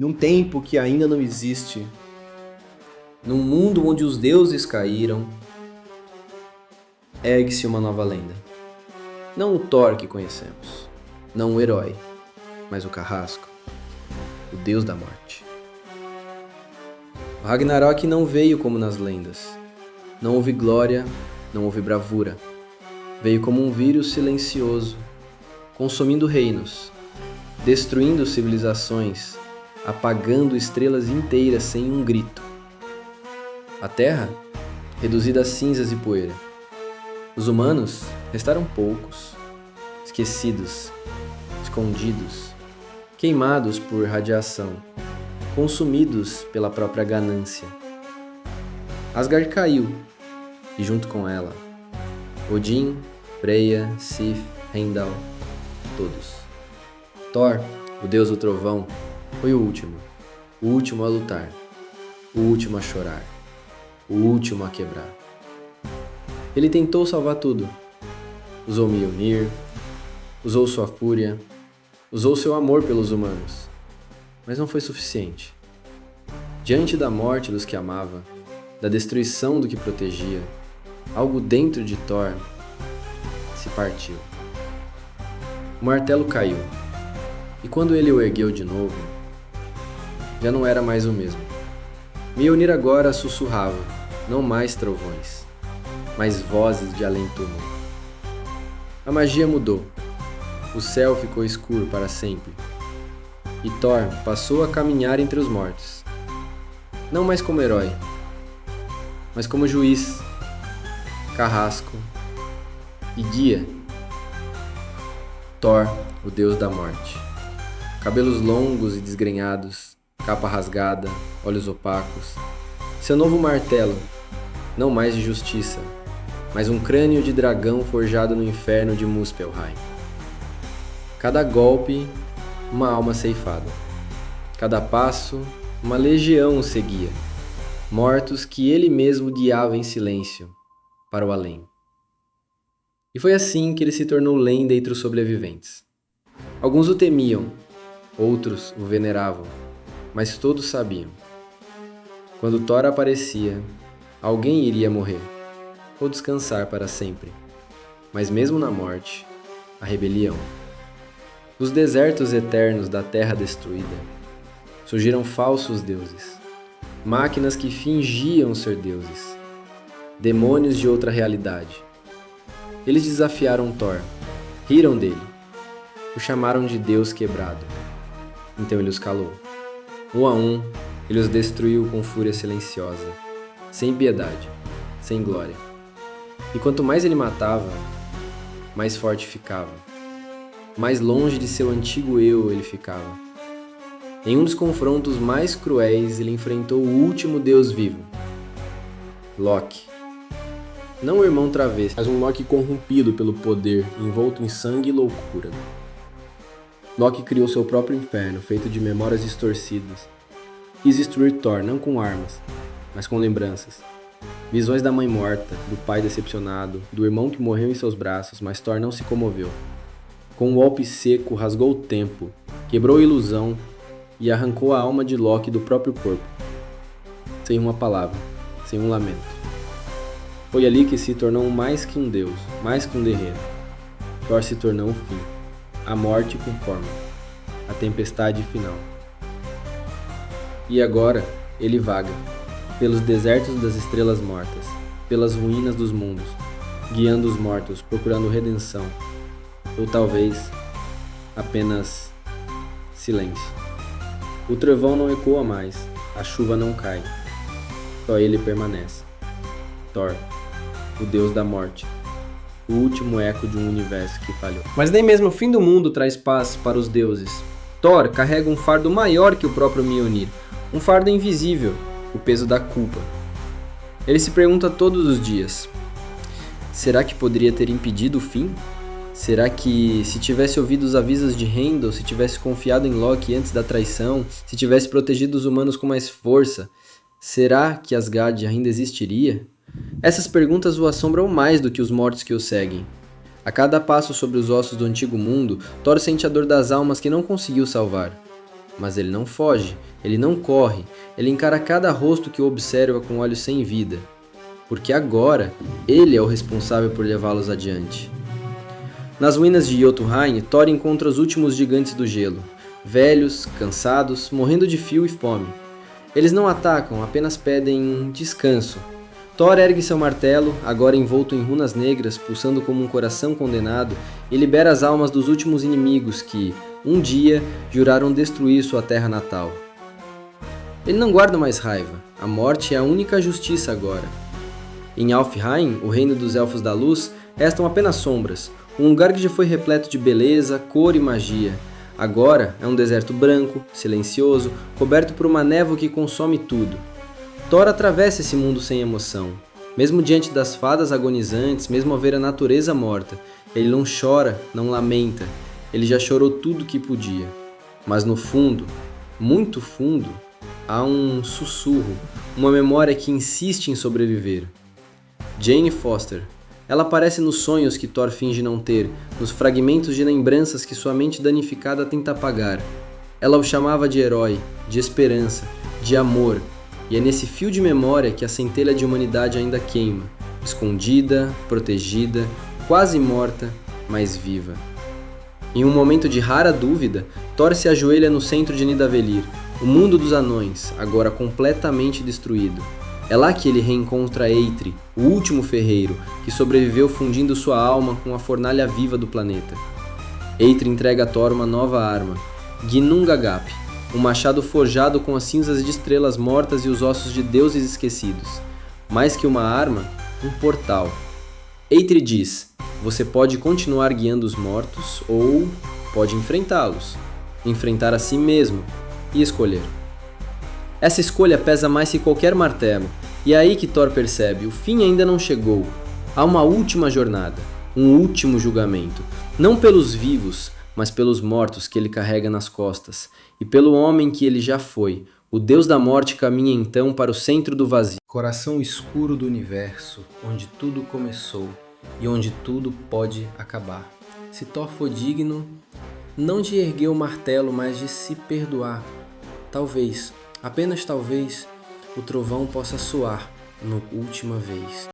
num tempo que ainda não existe, num mundo onde os deuses caíram, ergue-se uma nova lenda. Não o Thor que conhecemos, não o herói, mas o carrasco, o deus da morte. O Ragnarok não veio como nas lendas. Não houve glória, não houve bravura. Veio como um vírus silencioso, consumindo reinos, destruindo civilizações, apagando estrelas inteiras sem um grito. A Terra, reduzida a cinzas e poeira. Os humanos restaram poucos, esquecidos, escondidos, queimados por radiação, consumidos pela própria ganância. Asgard caiu, e junto com ela, Odin, Freya, Sif, Heimdall, todos. Thor, o deus do trovão, foi o último a lutar, o último a chorar, o último a quebrar. Ele tentou salvar tudo. Usou Mjolnir, usou sua fúria, usou seu amor pelos humanos, mas não foi suficiente. Diante da morte dos que amava, da destruição do que protegia, algo dentro de Thor se partiu. O martelo caiu, e quando ele o ergueu de novo, já não era mais o mesmo. Mjolnir agora sussurrava, não mais trovões, mas vozes de além-túmulo. A magia mudou. O céu ficou escuro para sempre. E Thor passou a caminhar entre os mortos. Não mais como herói, mas como juiz, carrasco e guia. Thor, o deus da morte. Cabelos longos e desgrenhados, capa rasgada, olhos opacos. Seu novo martelo, não mais de justiça, mas um crânio de dragão forjado no inferno de Muspelheim. Cada golpe, uma alma ceifada. Cada passo, uma legião o seguia. Mortos que ele mesmo guiava em silêncio para o além. E foi assim que ele se tornou lenda entre os sobreviventes. Alguns o temiam, outros o veneravam, mas todos sabiam. Quando Thor aparecia, alguém iria morrer, ou descansar para sempre. Mas mesmo na morte, a rebelião. Dos desertos eternos da terra destruída, surgiram falsos deuses, máquinas que fingiam ser deuses, demônios de outra realidade. Eles desafiaram Thor, riram dele, o chamaram de Deus quebrado. Então ele os calou. Um a um, ele os destruiu com fúria silenciosa, sem piedade, sem glória. E quanto mais ele matava, mais forte ficava. Mais longe de seu antigo eu ele ficava. Em um dos confrontos mais cruéis, ele enfrentou o último deus vivo, Loki. Não o irmão travesso, mas um Loki corrompido pelo poder, envolto em sangue e loucura. Loki criou seu próprio inferno, feito de memórias distorcidas. Quis destruir Thor não com armas, mas com lembranças. Visões da mãe morta, do pai decepcionado, do irmão que morreu em seus braços, mas Thor não se comoveu. Com um golpe seco, rasgou o tempo, quebrou a ilusão e arrancou a alma de Loki do próprio corpo. Sem uma palavra, sem um lamento. Foi ali que se tornou mais que um deus, mais que um guerreiro. Thor se tornou o fim, a morte com forma, a tempestade final. E agora ele vaga, pelos desertos das estrelas mortas, pelas ruínas dos mundos, guiando os mortos, procurando redenção, ou talvez apenas silêncio. O trovão não ecoa mais, a chuva não cai, só ele permanece. Thor, o deus da morte, o último eco de um universo que falhou. Mas nem mesmo o fim do mundo traz paz para os deuses. Thor carrega um fardo maior que o próprio Mjolnir, um fardo invisível, o peso da culpa. Ele se pergunta todos os dias: será que poderia ter impedido o fim? Será que, se tivesse ouvido os avisos de Heimdall, se tivesse confiado em Loki antes da traição, se tivesse protegido os humanos com mais força, será que Asgard ainda existiria? Essas perguntas o assombram mais do que os mortos que o seguem. A cada passo sobre os ossos do antigo mundo, Thor sente a dor das almas que não conseguiu salvar. Mas ele não foge, ele não corre, ele encara cada rosto que o observa com olhos sem vida, porque agora ele é o responsável por levá-los adiante. Nas ruínas de Jotunheim, Thor encontra os últimos gigantes do gelo, velhos, cansados, morrendo de frio e fome. Eles não atacam, apenas pedem descanso. Thor ergue seu martelo, agora envolto em runas negras, pulsando como um coração condenado, e libera as almas dos últimos inimigos que, um dia, juraram destruir sua terra natal. Ele não guarda mais raiva, a morte é a única justiça agora. Em Alfheim, o reino dos Elfos da Luz, restam apenas sombras, um lugar que já foi repleto de beleza, cor e magia. Agora é um deserto branco, silencioso, coberto por uma névoa que consome tudo. Thor atravessa esse mundo sem emoção. Mesmo diante das fadas agonizantes, mesmo ao ver a natureza morta, ele não chora, não lamenta. Ele já chorou tudo que podia. Mas no fundo, muito fundo, há um sussurro, uma memória que insiste em sobreviver. Jane Foster. Ela aparece nos sonhos que Thor finge não ter, nos fragmentos de lembranças que sua mente danificada tenta apagar. Ela o chamava de herói, de esperança, de amor, e é nesse fio de memória que a centelha de humanidade ainda queima, escondida, protegida, quase morta, mas viva. Em um momento de rara dúvida, Thor se ajoelha no centro de Nidavellir, o mundo dos anões, agora completamente destruído. É lá que ele reencontra Eitri, o último ferreiro, que sobreviveu fundindo sua alma com a fornalha viva do planeta. Eitri entrega a Thor uma nova arma, Ginnungagap, um machado forjado com as cinzas de estrelas mortas e os ossos de deuses esquecidos. Mais que uma arma, um portal. Eitri diz, você pode continuar guiando os mortos ou pode enfrentá-los, enfrentar a si mesmo e escolher. Essa escolha pesa mais que qualquer martelo, e é aí que Thor percebe, o fim ainda não chegou. Há uma última jornada, um último julgamento, não pelos vivos, mas pelos mortos que ele carrega nas costas, e pelo homem que ele já foi. O deus da morte caminha então para o centro do vazio. Coração escuro do universo, onde tudo começou e onde tudo pode acabar. Se Thor for digno, não de erguer o martelo, mas de se perdoar. Talvez, apenas talvez, o trovão possa soar no última vez.